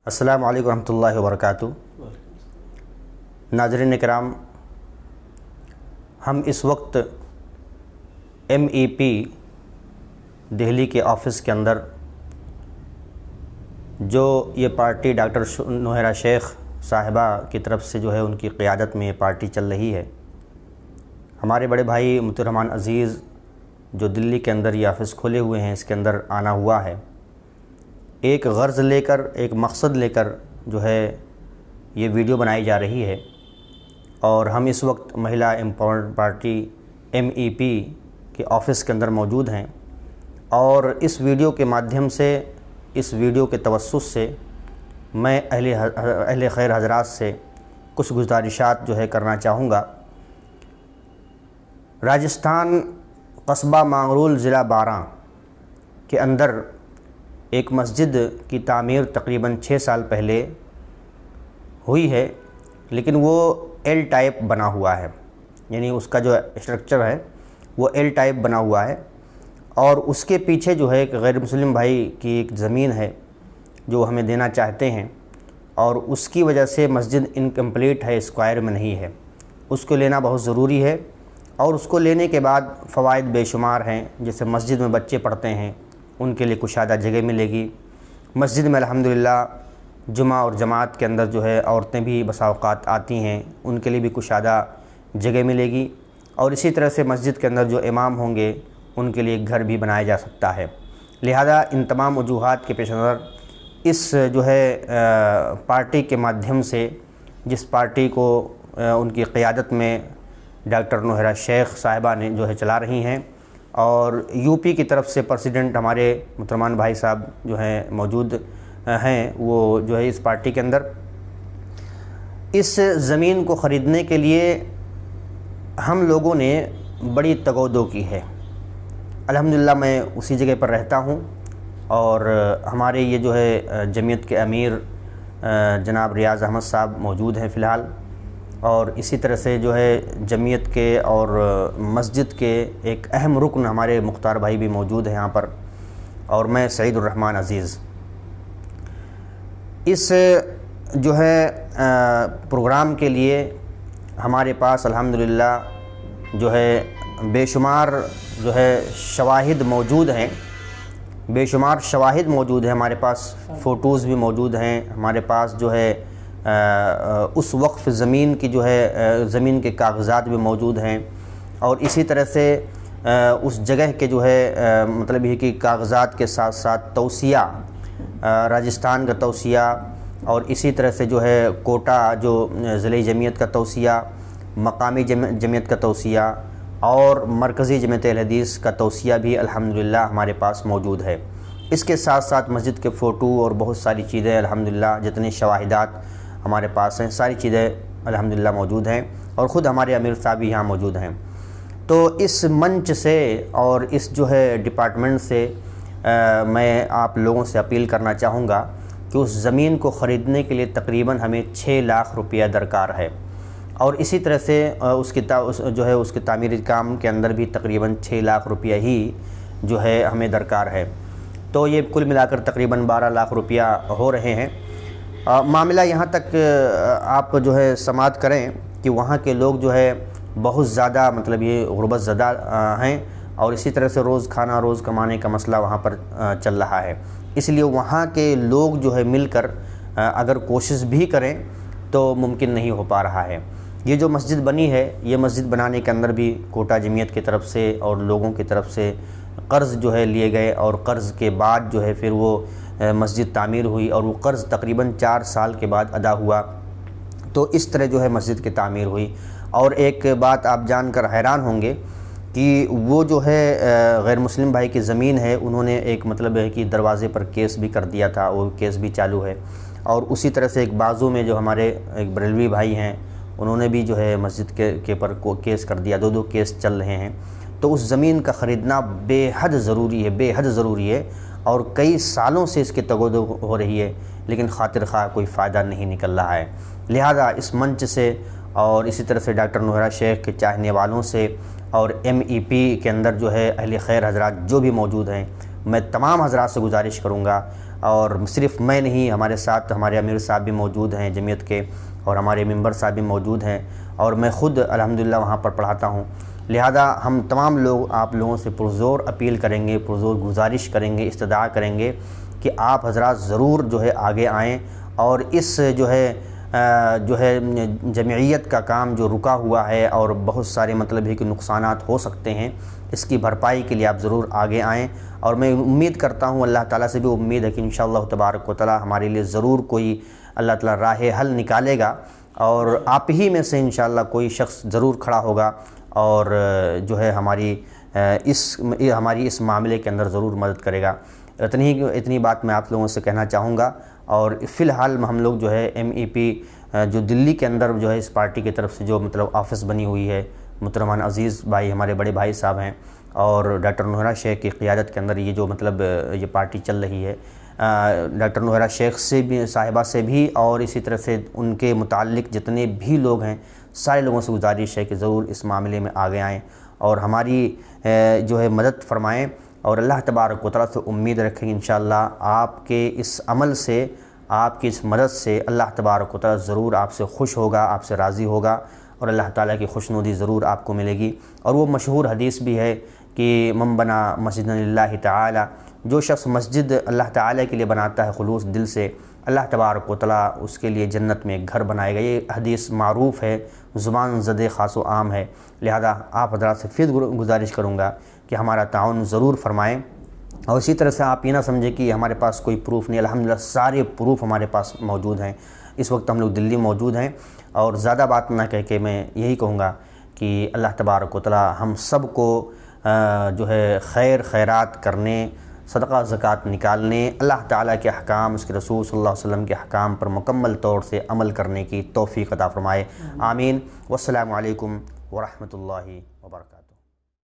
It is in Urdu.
السلام علیکم ورحمۃ اللہ وبرکاتہ۔ ناظرین کرام، ہم اس وقت MEP دہلی کے آفس کے اندر جو یہ پارٹی ڈاکٹر نوحیرہ شیخ صاحبہ کی طرف سے جو ہے ان کی قیادت میں یہ پارٹی چل رہی ہے، ہمارے بڑے بھائی مطیع الرحمان عزیز جو دلی کے اندر یہ آفس کھولے ہوئے ہیں، اس کے اندر آنا ہوا ہے، ایک غرض لے کر، ایک مقصد لے کر جو ہے یہ ویڈیو بنائی جا رہی ہے۔ اور ہم اس وقت مہیلا امپاورمنٹ پارٹی MEP کے آفس کے اندر موجود ہیں، اور اس ویڈیو کے مادھیم سے، اس ویڈیو کے توسط سے میں اہل خیر حضرات سے کچھ گزارشات جو ہے کرنا چاہوں گا۔ راجستھان قصبہ مانگرول ضلع بارہ کے اندر ایک مسجد کی تعمیر تقریباً 6 سال پہلے ہوئی ہے، لیکن وہ L ٹائپ بنا ہوا ہے، یعنی اس کا جو اسٹرکچر ہے وہ L ٹائپ بنا ہوا ہے، اور اس کے پیچھے جو ہے ایک غیر مسلم بھائی کی ایک زمین ہے جو ہمیں دینا چاہتے ہیں، اور اس کی وجہ سے مسجد انکمپلیٹ ہے، اسکوائر میں نہیں ہے، اس کو لینا بہت ضروری ہے۔ اور اس کو لینے کے بعد فوائد بے شمار ہیں، جیسے مسجد میں بچے پڑھتے ہیں ان کے لیے کشادہ جگہ ملے گی، مسجد میں الحمدللہ جمعہ اور جماعت کے اندر جو ہے عورتیں بھی بسا اوقات آتی ہیں، ان کے لیے بھی کشادہ جگہ ملے گی، اور اسی طرح سے مسجد کے اندر جو امام ہوں گے ان کے لیے ایک گھر بھی بنایا جا سکتا ہے۔ لہذا ان تمام وجوہات کے پیش نظر اس جو ہے پارٹی کے مادھیم سے، جس پارٹی کو ان کی قیادت میں ڈاکٹر نوحیرہ شیخ صاحبہ نے جو ہے چلا رہی ہیں، اور UP کی طرف سے پریزیڈنٹ ہمارے محترمان بھائی صاحب جو ہیں موجود ہیں، وہ جو ہے اس پارٹی کے اندر اس زمین کو خریدنے کے لیے ہم لوگوں نے بڑی تگودو کی ہے۔ الحمدللہ میں اسی جگہ پر رہتا ہوں، اور ہمارے یہ جو ہے جمعیت کے امیر جناب ریاض احمد صاحب موجود ہیں فی الحال، اور اسی طرح سے جو ہے جمعیت کے اور مسجد کے ایک اہم رکن ہمارے مختار بھائی بھی موجود ہیں یہاں پر، اور میں سعید الرحمان عزیز۔ اس جو ہے پروگرام کے لیے ہمارے پاس الحمدللہ جو ہے بے شمار جو ہے شواہد موجود ہیں، بے شمار شواہد موجود ہیں، ہمارے پاس فوٹوز بھی موجود ہیں، ہمارے پاس جو ہے اس وقف زمین کی جو ہے زمین کے کاغذات بھی موجود ہیں، اور اسی طرح سے اس جگہ کے جو ہے مطلب یہ کہ کاغذات کے ساتھ ساتھ توصیہ، راجستھان کا توصیہ، اور اسی طرح سے جو ہے کوٹا جو ضلعی جمعیت کا توصیہ، مقامی جمعیت کا توصیہ، اور مرکزی جمعیت اہل حدیث کا توصیہ بھی الحمدللہ ہمارے پاس موجود ہے۔ اس کے ساتھ ساتھ مسجد کے فوٹو اور بہت ساری چیزیں الحمدللہ، جتنی شواہدات ہمارے پاس ہیں، ساری چیزیں الحمدللہ موجود ہیں، اور خود ہمارے امیر صاحب بھی یہاں موجود ہیں۔ تو اس منچ سے اور اس جو ہے ڈپارٹمنٹ سے میں آپ لوگوں سے اپیل کرنا چاہوں گا کہ اس زمین کو خریدنے کے لیے تقریباً ہمیں 6 لاکھ روپیہ درکار ہے، اور اسی طرح سے اس کے تعمیری کام کے اندر بھی تقریباً 6 لاکھ روپیہ ہی جو ہے ہمیں درکار ہے، تو یہ کل ملا کر تقریباً 12 لاکھ روپیہ ہو رہے ہیں۔ معاملہ یہاں تک آپ جو ہے سماعت کریں کہ وہاں کے لوگ جو ہے بہت زیادہ مطلب یہ غربت زدہ ہیں، اور اسی طرح سے روز کھانا روز کمانے کا مسئلہ وہاں پر چل رہا ہے، اس لیے وہاں کے لوگ جو ہے مل کر اگر کوشش بھی کریں تو ممکن نہیں ہو پا رہا ہے۔ یہ جو مسجد بنی ہے، یہ مسجد بنانے کے اندر بھی کوٹا جمعیت کی طرف سے اور لوگوں کی طرف سے قرض جو ہے لیے گئے، اور قرض کے بعد جو ہے پھر وہ مسجد تعمیر ہوئی، اور وہ قرض تقریباً 4 سال کے بعد ادا ہوا، تو اس طرح جو ہے مسجد کی تعمیر ہوئی۔ اور ایک بات آپ جان کر حیران ہوں گے کہ وہ جو ہے غیر مسلم بھائی کی زمین ہے، انہوں نے ایک مطلب ہے کہ دروازے پر کیس بھی کر دیا تھا، وہ کیس بھی چالو ہے، اور اسی طرح سے ایک بازو میں جو ہمارے ایک بریلوی بھائی ہیں، انہوں نے بھی جو ہے مسجد کے پر کیس کر دیا، 2 کیس چل رہے ہیں۔ تو اس زمین کا خریدنا بے حد ضروری ہے، بے حد ضروری ہے، اور کئی سالوں سے اس کی تگودو ہو رہی ہے، لیکن خاطر خواہ کوئی فائدہ نہیں نکل رہا ہے۔ لہذا اس منچ سے اور اسی طرح سے ڈاکٹر نوحیرہ شیخ کے چاہنے والوں سے اور MEP کے اندر جو ہے اہل خیر حضرات جو بھی موجود ہیں، میں تمام حضرات سے گزارش کروں گا اور صرف میں نہیں، ہمارے ساتھ ہمارے امیر صاحب بھی موجود ہیں جمعیت کے، اور ہمارے ممبر صاحب بھی موجود ہیں، اور میں خود الحمدللہ وہاں پر پڑھاتا ہوں۔ لہذا ہم تمام لوگ آپ لوگوں سے پرزور اپیل کریں گے، پرزور گزارش کریں گے، استدعا کریں گے کہ آپ حضرات ضرور جو ہے آگے آئیں، اور اس جو ہے جمعیت کا کام جو رکا ہوا ہے اور بہت سارے مطلب ہے کہ نقصانات ہو سکتے ہیں، اس کی بھرپائی کے لیے آپ ضرور آگے آئیں۔ اور میں امید کرتا ہوں، اللہ تعالیٰ سے بھی امید ہے کہ انشاءاللہ تبارک و تعالیٰ ہمارے لیے ضرور کوئی اللہ تعالیٰ راہ حل نکالے گا، اور آپ ہی میں سے انشاءاللہ کوئی شخص ضرور کھڑا ہوگا اور جو ہے ہماری اس معاملے کے اندر ضرور مدد کرے گا۔ اتنی بات میں آپ لوگوں سے کہنا چاہوں گا۔ اور فی الحال ہم لوگ جو ہے MEP جو دلی کے اندر جو ہے اس پارٹی کی طرف سے جو مطلب آفس بنی ہوئی ہے، محترم عزیز بھائی ہمارے بڑے بھائی صاحب ہیں، اور ڈاکٹر نوحیرہ شیخ کی قیادت کے اندر یہ جو مطلب یہ پارٹی چل رہی ہے، ڈاکٹر نوحیرہ شیخ سے بھی، صاحبہ سے بھی، اور اسی طرح سے ان کے متعلق جتنے بھی لوگ ہیں سارے لوگوں سے گزارش ہے کہ ضرور اس معاملے میں آگے آئیں اور ہماری جو ہے مدد فرمائیں، اور اللہ تبارک و تعالیٰ سے امید رکھیں کہ انشاءاللہ آپ کے اس عمل سے، آپ کی اس مدد سے اللہ تبارک و تعالیٰ ضرور آپ سے خوش ہوگا، آپ سے راضی ہوگا، اور اللہ تعالیٰ کی خوشنودی ضرور آپ کو ملے گی۔ اور وہ مشہور حدیث بھی ہے کہ من بنا مسجد للہ تعالی، جو شخص مسجد اللہ تعالیٰ کے لیے بناتا ہے خلوص دل سے، اللہ تبارک و تعالیٰ اس کے لیے جنت میں ایک گھر بنائے گا۔ یہ حدیث معروف ہے، زبان زد خاص و عام ہے، لہذا آپ حضرات سے پھر گزارش کروں گا کہ ہمارا تعاون ضرور فرمائیں۔ اور اسی طرح سے آپ یہ نہ سمجھیں کہ ہمارے پاس کوئی پروف نہیں، الحمدللہ سارے پروف ہمارے پاس موجود ہیں۔ اس وقت ہم لوگ دلی موجود ہیں، اور زیادہ بات نہ کہہ کے میں یہی کہوں گا کہ اللہ تبارک و تعالیٰ ہم سب کو جو ہے خیرات کرنے، صدقہ زکوٰۃ نکالنے، اللہ تعالیٰ کے احکام، اس کے رسول صلی اللہ علیہ وسلم کے احکام پر مکمل طور سے عمل کرنے کی توفیق عطا فرمائے۔ آمین۔ والسلام علیکم ورحمۃ اللہ وبرکاتہ۔